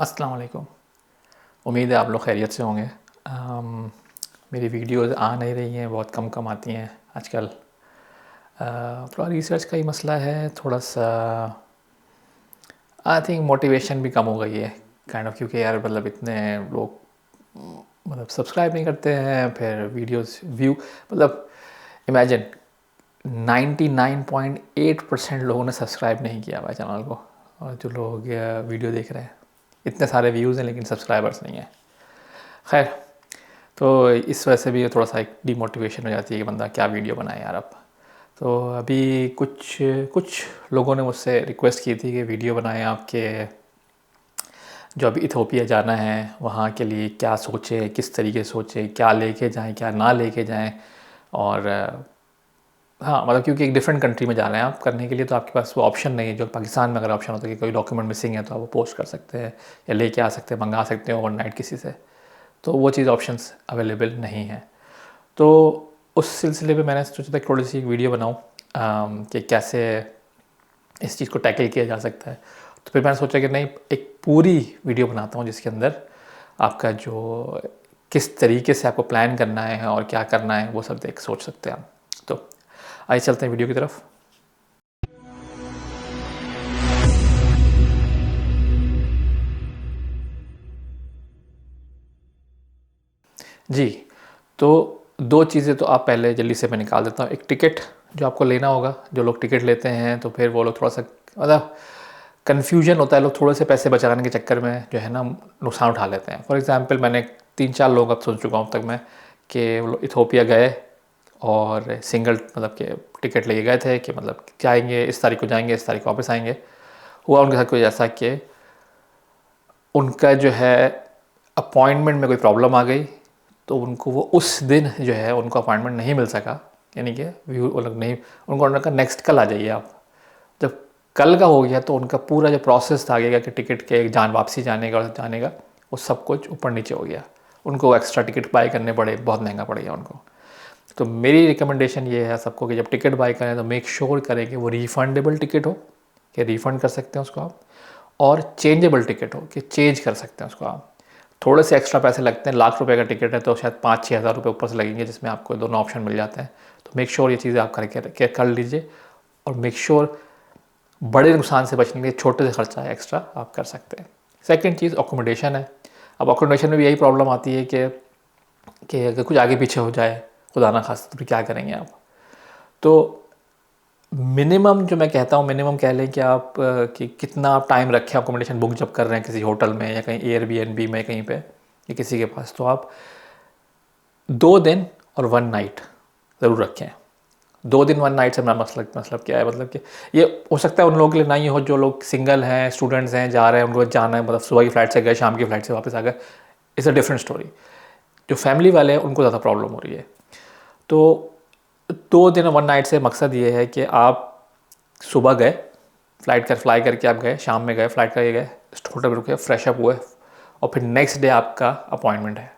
अस्सलाम वालेकुम। उम्मीद है आप लोग खैरियत से होंगे। मेरी वीडियोस आ नहीं रही हैं, बहुत कम कम आती हैं आजकल। थोड़ा रिसर्च का ही मसला है, थोड़ा सा आई थिंक मोटिवेशन भी कम हो गई है काइंड ऑफ, क्योंकि यार मतलब इतने लोग मतलब सब्सक्राइब नहीं करते हैं, फिर वीडियोस व्यू मतलब इमेजिन 99.8% लोगों ने सब्सक्राइब नहीं किया हुआ चैनल को, और जो लोग वीडियो देख रहे हैं इतने सारे व्यूज़ हैं लेकिन सब्सक्राइबर्स नहीं हैं। खैर, तो इस वजह से भी थोड़ा सा एक डीमोटिवेशन हो जाती है कि बंदा क्या वीडियो बनाए यार अब। तो अभी कुछ कुछ लोगों ने मुझसे रिक्वेस्ट की थी कि वीडियो बनाएं आपके, जो अभी इथोपिया जाना है वहाँ के लिए क्या सोचें, किस तरीके से सोचें, क्या लेके जाएं क्या ना लेके जाएं। और हाँ मतलब क्योंकि एक डिफरेंट कंट्री में जा रहे हैं आप करने के लिए, तो आपके पास वो ऑप्शन नहीं है जो पाकिस्तान में अगर ऑप्शन होता है कि कोई डॉक्यूमेंट मिसिंग है तो आप वो पोस्ट कर सकते हैं या लेके आ सकते हैं, मंगा सकते हैं ओवरनाइट किसी से। तो वो चीज़ ऑप्शंस अवेलेबल नहीं है। तो उस सिलसिले में मैंने सोचा था कि थोड़ी सी एक वीडियो बनाऊँ कि कैसे इस चीज़ को टैकल किया जा सकता है। तो फिर मैंने सोचा कि नहीं, एक पूरी वीडियो बनाता हूँ जिसके अंदर आपका जो किस तरीके से आपको प्लान करना है और क्या करना है वो सब देख सोच सकते हैं आप। तो आइए चलते हैं वीडियो की तरफ। जी, तो दो चीज़ें तो आप पहले जल्दी से मैं निकाल देता हूँ। एक टिकट जो आपको लेना होगा, जो लोग टिकट लेते हैं तो फिर वो लोग थोड़ा सा मतलब कन्फ्यूजन होता है, लोग थोड़े से पैसे बचाने के चक्कर में जो है ना नुकसान उठा लेते हैं। फॉर एग्ज़ाम्पल मैंने 3-4 लोग अब सुन चुका हूँ अब तक मैं कि वो लोग इथोपिया गए और सिंगल मतलब कि टिकट लेके गए थे कि मतलब जाएंगे इस तारीख को, जाएंगे इस तारीख को वापस आएंगे। हुआ उनके साथ कुछ ऐसा कि उनका जो है अपॉइंटमेंट में कोई प्रॉब्लम आ गई, तो उनको वो उस दिन जो है उनको अपॉइंटमेंट नहीं मिल सका। यानी कि व्यू मतलब नहीं, उनको उन्होंने कहा नेक्स्ट कल आ जाइए आप। जब कल का हो गया तो उनका पूरा जो प्रोसेस था आगे का कि टिकट के जान वापसी जाने का और जाने का, वो सब कुछ ऊपर नीचे हो गया। उनको एक्स्ट्रा टिकट बाई करने पड़े, बहुत महंगा पड़ गया उनको। तो मेरी रिकमेंडेशन ये है सबको कि जब टिकट बाई करें तो मेक श्योर करें कि वो रिफ़ंडेबल टिकट हो, कि रिफ़ंड कर सकते हैं उसको आप, और चेंजेबल टिकट हो कि चेंज कर सकते हैं उसको आप। थोड़े से एक्स्ट्रा पैसे लगते हैं, लाख रुपए का टिकट है तो शायद 5-6 हज़ार रुपये ऊपर से लगेंगे, जिसमें आपको दोनों ऑप्शन मिल जाते हैं। तो मेक श्योर ये चीज़ें आप करके कर लीजिए, और मेक श्योर बड़े नुकसान से बचने के लिए छोटे से खर्चा है एक्स्ट्रा आप कर सकते हैं। सेकंड चीज़ अकोमोडेशन है। अब अकोमोडेशन में भी यही प्रॉब्लम आती है कि अगर कुछ आगे पीछे हो जाए, खुदा ना खास्ता, तो फिर क्या करेंगे आप। तो मिनिमम जो मैं कहता हूँ, मिनिमम कह लें कि आप कि कितना आप टाइम रखें अकोमोडेशन बुक जब कर रहे हैं किसी होटल में या कहीं एयरबीएनबी में कहीं पे या किसी के पास, तो आप 2 दिन और 1 नाइट ज़रूर रखें। 2 दिन 1 नाइट से मेरा मतलब क्या है, मतलब कि ये हो सकता है उन लोगों के लिए नहीं हो जो लोग सिंगल हैं, स्टूडेंट्स हैं, जा रहे हैं, उनको जाना है, मतलब सुबह की फ़्लाइट से गए, शाम की फ़्लाइट से वापस आ गए, इट्स अ डिफरेंट स्टोरी। जो फैमिली वाले हैं उनको ज़्यादा प्रॉब्लम हो रही है। तो 2 दिन 1 नाइट से मकसद ये है कि आप सुबह गए, फ्लाई करके आप गए, शाम में गए, फ्लाइट करके गए, होटल में रुके, फ्रेश अप हुए, और फिर नेक्स्ट डे आपका अपॉइंटमेंट है।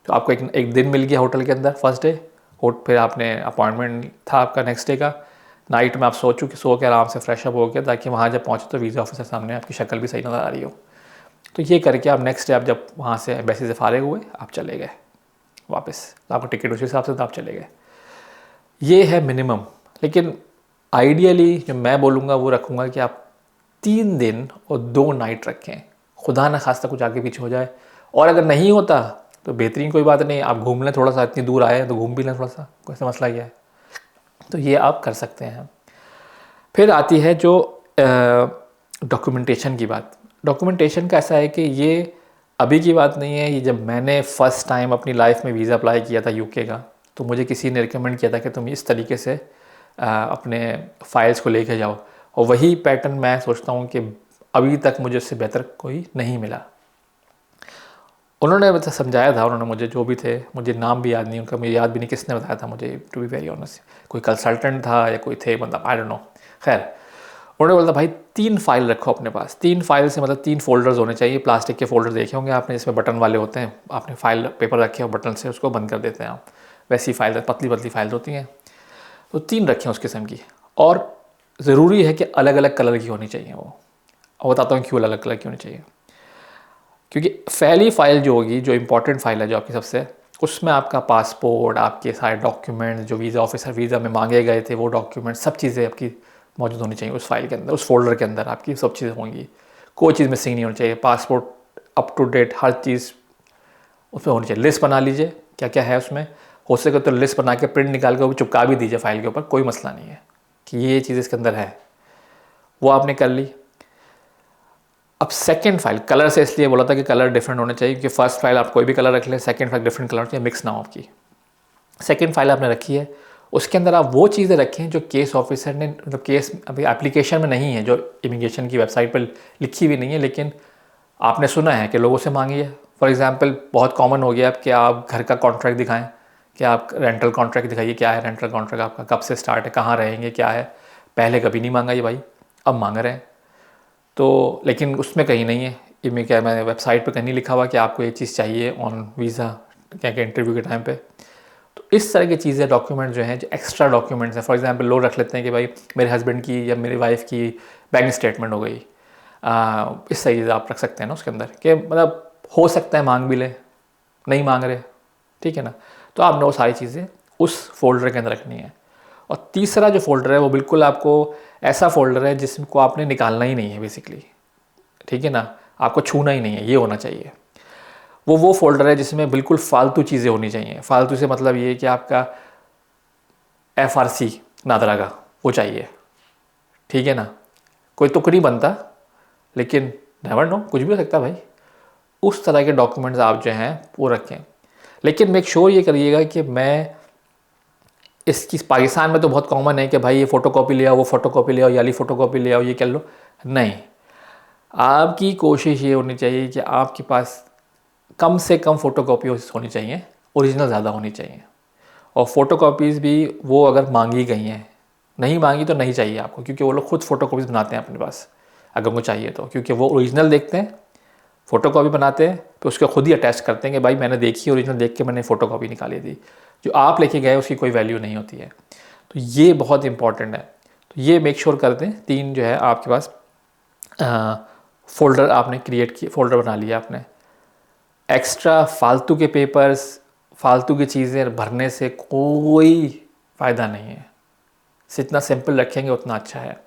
तो आपको एक दिन मिल गया होटल के अंदर फर्स्ट डे, फिर आपने अपॉइंटमेंट था आपका नेक्स्ट डे का। नाइट में आप सो के आराम से फ्रेश अप हो गया, ताकि वहाँ जब पहुँचे तो वीज़ा ऑफिसर सामने आपकी शक्ल भी सही नज़र आ रही हो। तो ये करके आप नेक्स्ट डे आप जब वहाँ से एम्बेसी से फारिग हुए, आप चले गए वापस, आपको टिकट उसी हिसाब से तो आप चले गए। ये है मिनिमम। लेकिन आइडियली जो मैं बोलूँगा वो रखूँगा कि आप 3 दिन और 2 नाइट रखें, खुदा न खास्ता कुछ आगे पीछे हो जाए। और अगर नहीं होता तो बेहतरीन, कोई बात नहीं, आप घूम लें, थोड़ा सा इतनी दूर आए तो घूम भी लें थोड़ा सा, कोई सा मसला क्या है। तो ये आप कर सकते हैं। फिर आती है जो डॉक्यूमेंटेशन की बात। डॉक्यूमेंटेशन का ऐसा है कि ये अभी की बात नहीं है, ये जब मैंने फ़र्स्ट टाइम अपनी लाइफ में वीज़ा अप्लाई किया था यूके का, तो मुझे किसी ने रिकमेंड किया था कि तुम इस तरीके से अपने फ़ाइल्स को लेके जाओ, और वही पैटर्न मैं सोचता हूँ कि अभी तक मुझे उससे बेहतर कोई नहीं मिला। उन्होंने मतलब समझाया था, उन्होंने मुझे, जो भी थे, मुझे नाम भी याद नहीं उनका, मुझे याद भी नहीं किसने बताया था मुझे, टू बी वेरी ऑनेस्ट। कोई कंसल्टेंट था या कोई थे, मतलब आई डोंट नो। खैर, उन्होंने बोला था भाई 3 फाइल रखो अपने पास। 3 फाइल से मतलब 3 फोल्डर्स होने चाहिए, प्लास्टिक के फोल्डर देखे होंगे आपने जिसमें बटन वाले होते हैं, आपने फाइल पेपर रखे और बटन से उसको बंद कर देते हैं आप, वैसी फाइल, पतली पतली फाइल होती हैं। तो 3 रखें उस किस्म की, और ज़रूरी है कि अलग अलग कलर की होनी चाहिए वो। और बताता हूँ क्यों अलग अलग कलर की होनी चाहिए। क्योंकि पहली फ़ाइल जो होगी, जो इम्पोर्टेंट फ़ाइल है जो आपकी सबसे, उसमें आपका पासपोर्ट, आपके सारे डॉक्यूमेंट जो वीज़ा ऑफिसर वीज़ा में मांगे गए थे वो डॉक्यूमेंट, सब चीज़ें आपकी मौजूद होनी चाहिए उस फाइल के अंदर, उस फोल्डर के अंदर आपकी सब चीज़ें होंगी। कोई चीज़ मिसिंग नहीं होनी चाहिए, पासपोर्ट अप टू डेट, हर चीज़ उसमें होनी चाहिए। लिस्ट बना लीजिए क्या क्या है उसमें, हो सके तो लिस्ट बना के प्रिंट निकाल के वो चिपका भी दीजिए फाइल के ऊपर, कोई मसला नहीं है कि ये चीज़ इसके अंदर है। वो आपने कर ली। अब सेकंड फाइल, कलर से इसलिए बोला था कि कलर डिफरेंट होने चाहिए, क्योंकि फर्स्ट फाइल आप कोई भी कलर रख लें, सेकंड फाइल डिफरेंट कलर चाहिए, मिक्स ना हो आपकी। सेकंड फाइल आपने रखी है, उसके अंदर आप वो चीज़ें रखें जो केस ऑफिसर ने, मतलब केस अभी एप्लीकेशन में नहीं है, जो इमिग्रेशन की वेबसाइट पर लिखी हुई नहीं है, लेकिन आपने सुना है कि लोगों से मांगी है। फॉर एग्जांपल बहुत कॉमन हो गया कि आप घर का कॉन्ट्रैक्ट दिखाएं, कि आप रेंटल कॉन्ट्रैक्ट दिखाइए, क्या है रेंटल कॉन्ट्रैक्ट आपका, कब से स्टार्ट है, कहाँ रहेंगे, क्या है। पहले कभी नहीं मांगा ये भाई, अब मांग रहे हैं। तो लेकिन उसमें कहीं नहीं है, इनमें क्या, मैं वेबसाइट पे कहीं नहीं लिखा हुआ कि आपको ये चीज़ चाहिए ऑन वीज़ा क्या क्या इंटरव्यू के टाइम पे। तो इस तरह की चीज़ें, डॉक्यूमेंट जो हैं, जो एक्स्ट्रा डॉक्यूमेंट्स हैं, फॉर एग्जांपल लोग रख लेते हैं कि भाई मेरे हस्बैंड की या मेरी वाइफ की बैंक स्टेटमेंट हो गई, इस तरह चीज़ आप रख सकते हैं ना उसके अंदर, कि मतलब हो सकता है मांग भी ले, नहीं मांग रहे, ठीक है ना। तो आपने वो सारी चीज़ें उस फोल्डर के अंदर रखनी है। और तीसरा जो फ़ोल्डर है वो बिल्कुल आपको ऐसा फ़ोल्डर है जिसको आपने निकालना ही नहीं है बेसिकली, ठीक है ना, आपको छूना ही नहीं है, ये होना चाहिए। वो फ़ोल्डर है जिसमें बिल्कुल फालतू चीज़ें होनी चाहिए। फालतू से मतलब ये कि आपका FRC नादरा का वो चाहिए, ठीक है ना। कोई तुक नहीं बनता, लेकिन नेवर नो, कुछ भी हो सकता है भाई। उस तरह के डॉक्यूमेंट्स आप जो हैं वो रखें, लेकिन मेक श्योर ये करिएगा कि मैं इसकी, पाकिस्तान में तो बहुत कॉमन है कि भाई ये फ़ोटोकॉपी ले आओ, वो फ़ोटोकॉपी ले आओ, याली फ़ोटोकॉपी ले आओ, ये कर लो। नहीं, आपकी कोशिश ये होनी चाहिए कि आपके पास कम से कम फ़ोटोकॉपी होनी चाहिए, ओरिजिनल ज़्यादा होनी चाहिए। और फ़ोटोकॉपीज़ भी वो अगर मांगी गई हैं, नहीं मांगी तो नहीं चाहिए आपको, क्योंकि वो लोग खुद फ़ोटोकॉपीज़ बनाते हैं अपने पास अगर उनको चाहिए तो, क्योंकि वो ओरिजिनल देखते हैं, फ़ोटोकॉपी बनाते हैं, तो उसको खुद ही अटैच करते हैं कि भाई मैंने देखी, ओरिजिनल देख के मैंने फ़ोटोकॉपी निकाली थी। जो आप लेके गए उसकी कोई वैल्यू नहीं होती है। तो ये बहुत इंपॉर्टेंट है। तो ये मेक श्योर कर दें, 3 जो है आपके पास फ़ोल्डर आपने क्रिएट किए, फ़ोल्डर बना लिया आपने। एक्स्ट्रा फालतू के पेपर्स, फालतू की चीज़ें भरने से कोई फ़ायदा नहीं है। जितना सिंपल रखेंगे उतना अच्छा है।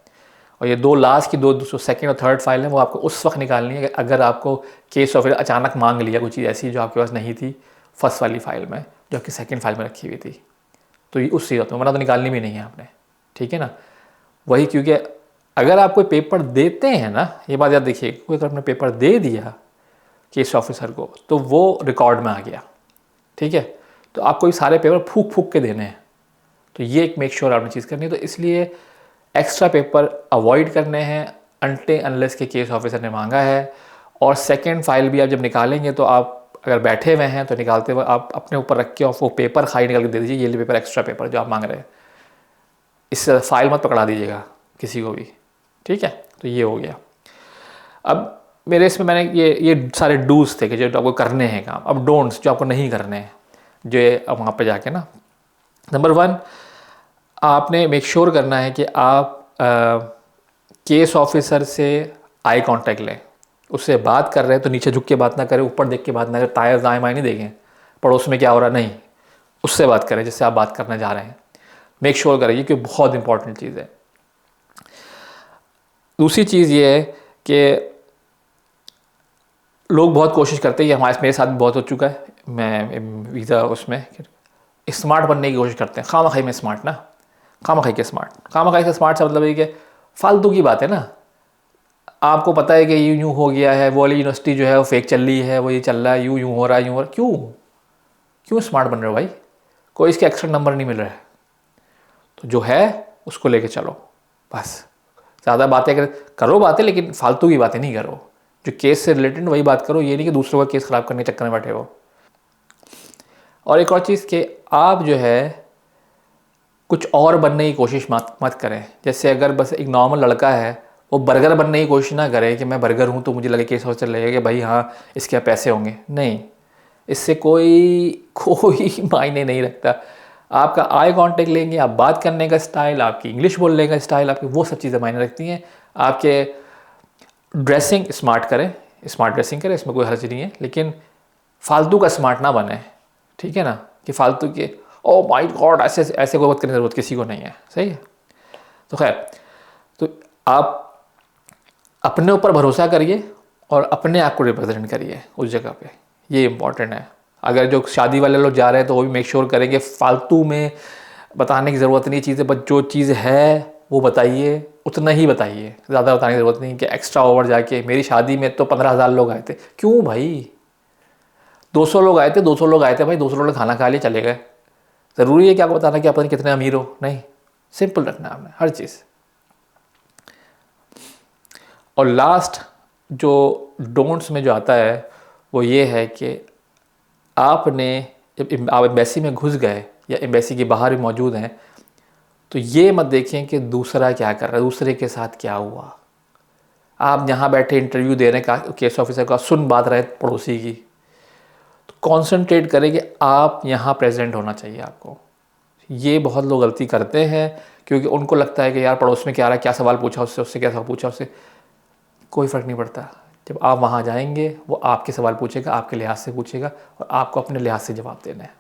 और ये 2 लास्ट की 2 सेकंड और थर्ड फाइल है, वो आपको उस वक्त निकालनी है अगर आपको केस ऑफिसर अचानक मांग लिया कोई चीज़ ऐसी जो आपके पास नहीं थी फर्स्ट वाली फाइल में, जो आपकी सेकंड फाइल में रखी हुई थी। तो ये उस चीज़ में, वरना तो निकालनी भी नहीं है आपने, ठीक है ना। वही, क्योंकि अगर आप कोई पेपर देते हैं ना, ये बात याद देखिए, कोई अगर आपने पेपर दे दिया केस ऑफिसर को तो वो रिकॉर्ड में आ गया, ठीक है। तो आपको ये सारे पेपर फूक फूक के देने हैं। तो ये एक मेक श्योर आपने चीज़ करनी है। तो इसलिए एक्स्ट्रा पेपर अवॉइड करने हैं अनटे अनलेस के केस ऑफिसर ने मांगा है। और सेकंड फाइल भी आप जब निकालेंगे तो आप अगर बैठे हुए हैं तो निकालते हुए आप अपने ऊपर रख के और वो पेपर खाली निकाल के दे दीजिए, ये पेपर एक्स्ट्रा पेपर जो आप मांग रहे हैं, इससे फाइल मत पकड़ा दीजिएगा किसी को भी, ठीक है। तो ये हो गया। अब मेरे इसमें मैंने ये सारे डूज थे कि जो आपको करने हैं काम। अब डोंट्स जो आपको नहीं करने हैं, जो अब वहाँ पे जाके ना, नंबर 1 आपने मेक श्योर करना है कि आप केस ऑफिसर से आई कांटेक्ट लें। उससे बात कर रहे हैं तो नीचे झुक के बात ना करें, ऊपर देख के बात ना करें, तायर दाएं बाएं नहीं देखें, पड़ोस में क्या हो रहा, नहीं, उससे बात करें जिससे आप बात करने जा रहे हैं। मेक श्योर करिए कि बहुत इंपॉर्टेंट चीज़ है। दूसरी चीज़ ये है कि लोग बहुत कोशिश करते हैं, हमारे मेरे साथ भी बहुत हो चुका है, मैं वीज़ा उसमें स्मार्ट बनने की कोशिश करते हैं, खामखाई में स्मार्ट ना, खामखाई के स्मार्ट, खामखाई से स्मार्ट से मतलब ये कि फालतू की बात है ना। आपको पता है कि यूँ हो गया है, वो वाली यूनिवर्सिटी जो है वो फेक चल रही है, वो ये चल रहा है, यूँ हो रहा है, यूँ हो रहा है, क्यों स्मार्ट बन रहे हो भाई? कोई इसके एक्स्ट्रा नंबर नहीं मिल रहा है। तो जो है उसको लेके चलो बस। ज़्यादा बातें करो बातें, लेकिन फालतू की बातें नहीं करो। जो केस से रिलेटेड वही बात करो, ये नहीं कि दूसरों का केस ख़राब करने के चक्कर में बैठे हो। और एक और चीज़ कि आप जो है कुछ और बनने की कोशिश मत करें। जैसे अगर बस एक नॉर्मल लड़का है, वो बर्गर बनने की कोशिश ना करे कि मैं बर्गर हूँ तो मुझे लगे केस ऑफिसर लगेगा कि भाई हाँ इसके पैसे होंगे। नहीं, इससे कोई मायने नहीं रखता। आपका आई कांटेक्ट लेंगे, आप बात करने का स्टाइल, आपकी इंग्लिश बोलने का स्टाइल, आपकी वो सब चीज़ें मायने रखती हैं। आपके ड्रेसिंग स्मार्ट करें, स्मार्ट ड्रेसिंग करें, इसमें कोई हर्ज नहीं है, लेकिन फालतू का स्मार्ट ना बने, ठीक है ना, कि फालतू के ओ माय गॉड ऐसे ऐसे कोई बात करने की ज़रूरत किसी को नहीं है, सही है। तो खैर, तो आप अपने ऊपर भरोसा करिए और अपने आप को रिप्रेजेंट करिए उस जगह पे, ये इंपॉर्टेंट है। अगर जो शादी वाले लोग जा रहे हैं तो वो भी मेक श्योर करें कि फालतू में बताने की ज़रूरत नहीं चीज़ें, बस जो चीज़ है वो बताइए, उतना ही बताइए, ज़्यादा बताने की ज़रूरत नहीं कि एक्स्ट्रा ओवर जाके मेरी शादी में तो 15,000 लोग आए थे। क्यों भाई, 200 लोग आए थे, 200 लोग आए थे भाई, 200 लोग ने खाना खा लिया चले गए। ज़रूरी है कि आपको बताना कि आप पता नहीं कितने अमीर हो? नहीं, सिंपल रखना है आपने हर चीज़। और लास्ट जो डोंट्स में जो आता है वो ये है कि आपने जब आप एम्बेसी में घुस गए या एम्बेसी के बाहर भी मौजूद हैं तो ये मत देखें कि दूसरा क्या कर रहा है, दूसरे के साथ क्या हुआ। आप यहाँ बैठे इंटरव्यू दे रहे हैं, का केस ऑफिसर का सुन बात रहे पड़ोसी की, तो कॉन्सेंट्रेट करें कि आप यहाँ प्रेजेंट होना चाहिए आपको। ये बहुत लोग गलती करते हैं क्योंकि उनको लगता है कि यार पड़ोस में क्या आ रहा है, क्या सवाल पूछा उससे, उससे क्या सवाल पूछा उससे, कोई फ़र्क नहीं पड़ता। जब आप वहाँ जाएंगे वो आपके सवाल पूछेगा, आपके लिहाज से पूछेगा और आपको अपने लिहाज से जवाब देना है।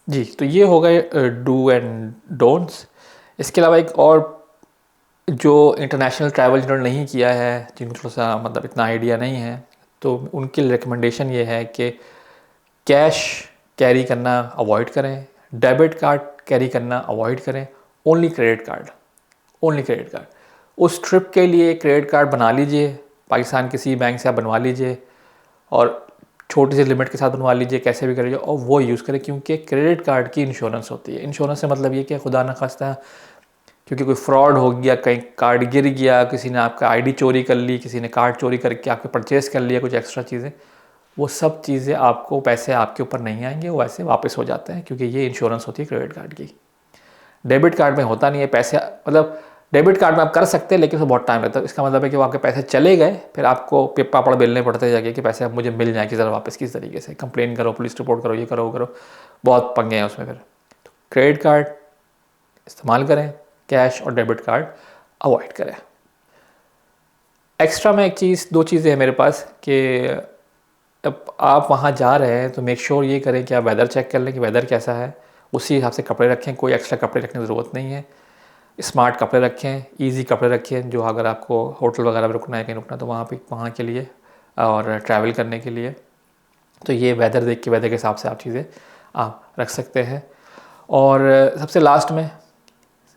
जी, तो ये हो गए डू एंड डोंट्स। इसके अलावा एक और जो इंटरनेशनल ट्रैवल जिन्होंने नहीं किया है, जिनको थोड़ा सा मतलब इतना आइडिया नहीं है, तो उनके लिए रिकमेंडेशन ये है कि कैश कैरी करना अवॉइड करें, डेबिट कार्ड कैरी करना अवॉइड करें, only credit card, only credit card. उस ट्रिप के लिए क्रेडिट कार्ड बना लीजिए, पाकिस्तान किसी बैंक से आप बनवा लीजिए और छोटी सी लिमिट के साथ बनवा लीजिए, कैसे भी करिए और वो यूज़ करें, क्योंकि क्रेडिट कार्ड की इंश्योरेंस होती है। इंश्योरेंस से मतलब ये कि खुदा न खास्ता क्योंकि कोई फ्रॉड हो गया, कहीं कार्ड गिर गया, किसी ने आपका आईडी चोरी कर ली, किसी ने कार्ड चोरी करके आपके परचेज़ कर लिया कुछ एक्स्ट्रा चीज़ें, वो सब चीज़ें आपको पैसे आपके ऊपर नहीं आएंगे, वो ऐसे वापस हो जाते हैं क्योंकि ये इंश्योरेंस होती है क्रेडिट कार्ड की। डेबिट कार्ड में होता नहीं है पैसे, मतलब डेबिट कार्ड में आप कर सकते हैं लेकिन उसमें बहुत टाइम लगता है। इसका मतलब है कि वो आपके पैसे चले गए, फिर आपको पापड़ बेलने पड़ते हैं जाके कि पैसे अब मुझे मिल जाए कि ज़रा वापस किस तरीके से, कंप्लेन करो, पुलिस रिपोर्ट करो, ये करो वो करो, बहुत पंगे हैं उसमें। फिर तो क्रेडिट कार्ड इस्तेमाल करें, कैश और डेबिट कार्ड अवॉइड करें। एक्स्ट्रा में एक चीज़, दो चीज़ें हैं मेरे पास कि अब आप वहाँ जा रहे हैं तो मेक श्योर ये करें कि आप वेदर चेक कर लें कि वेदर कैसा है, उसी हिसाब से कपड़े रखें, कोई एक्स्ट्रा कपड़े रखने की ज़रूरत नहीं है। स्मार्ट कपड़े रखें, इजी कपड़े रखें, जो अगर आपको होटल वगैरह में रुकना है, कहीं रुकना है तो वहाँ के लिए और ट्रैवल करने के लिए, तो ये वेदर देख के, वेदर के हिसाब से आप चीज़ें आप रख सकते हैं। और सबसे लास्ट में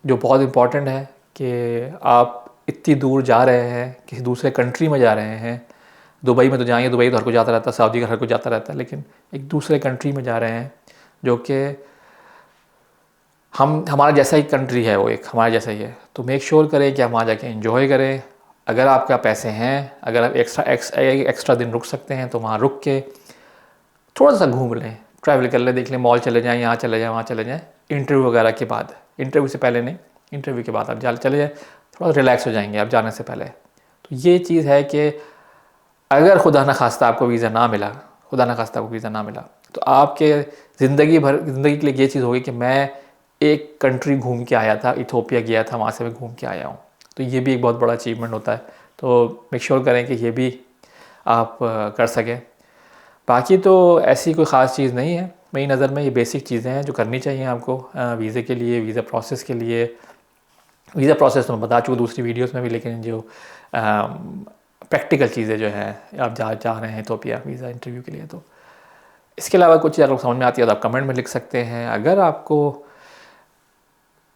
जो बहुत इम्पॉर्टेंट है कि आप इतनी दूर जा रहे हैं, किसी दूसरे कंट्री में जा रहे हैं, दुबई में तो जाएंगे, दुबई तो हर कोई जाता रहता है, सऊदी का हर कोई जाता रहता है, लेकिन एक दूसरे कंट्री में जा रहे हैं जो कि हमारा जैसा ही कंट्री है, वो एक हमारा जैसा ही है, तो मेक श्योर करें कि आप वहाँ जाके एंजॉय करें। अगर आपका पैसे हैं, अगर आप एक्स्ट्रा दिन रुक सकते हैं तो वहाँ रुक के थोड़ा सा घूम लें, ट्रैवल कर लें, देख लें, मॉल चले जाएँ, यहाँ चले जाएँ, वहाँ चले जाएँ, इंटरव्यू वगैरह के बाद, इंटरव्यू से पहले नहीं, इंटरव्यू के बाद आप चले जाएँ, थोड़ा रिलैक्स हो जाएंगे आप जाने से पहले। तो ये चीज़ है कि अगर खुदा न खास्ता आपको वीज़ा ना मिला, खुदा न खास्ता आपको वीज़ा ना मिला, तो आपके ज़िंदगी के लिए ये चीज़ होगी कि मैं एक कंट्री घूम के आया था, इथोपिया गया था, वहाँ से मैं घूम के आया हूँ। तो ये भी एक बहुत बड़ा अचीवमेंट होता है, तो मेक श्योर करें कि ये भी आप कर सकें। बाकी तो ऐसी कोई ख़ास चीज़ नहीं है मेरी नज़र में, ये बेसिक चीज़ें हैं जो करनी चाहिए आपको वीज़े के लिए, वीज़ा प्रोसेस के लिए। वीज़ा प्रोसेस तो मैं बता चुका दूसरी वीडियोस में भी, लेकिन जो प्रैक्टिकल चीज़ें जो हैं, आप जा रहे हैं इथोपिया वीज़ा इंटरव्यू के लिए, तो इसके अलावा कुछ चीज़ अगर समझ में आती है तो आप कमेंट में लिख सकते हैं। अगर आपको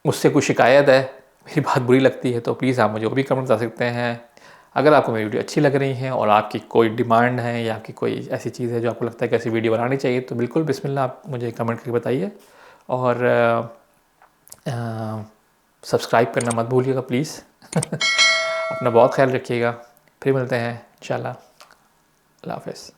मुझसे कोई शिकायत है, मेरी बात बुरी लगती है, तो प्लीज़ आप मुझे वो भी कमेंट कर सकते हैं। अगर आपको मेरी वीडियो अच्छी लग रही है और आपकी कोई डिमांड है या आपकी कोई ऐसी चीज़ है जो आपको लगता है कि ऐसी वीडियो बनानी चाहिए, तो बिल्कुल बिस्मिल्लाह, आप मुझे कमेंट करके बताइए। और सब्सक्राइब करना मत भूलिएगा प्लीज़। अपना बहुत ख्याल रखिएगा, फिर मिलते हैं इंशाल्लाह। अल्लाह हाफ़िज़।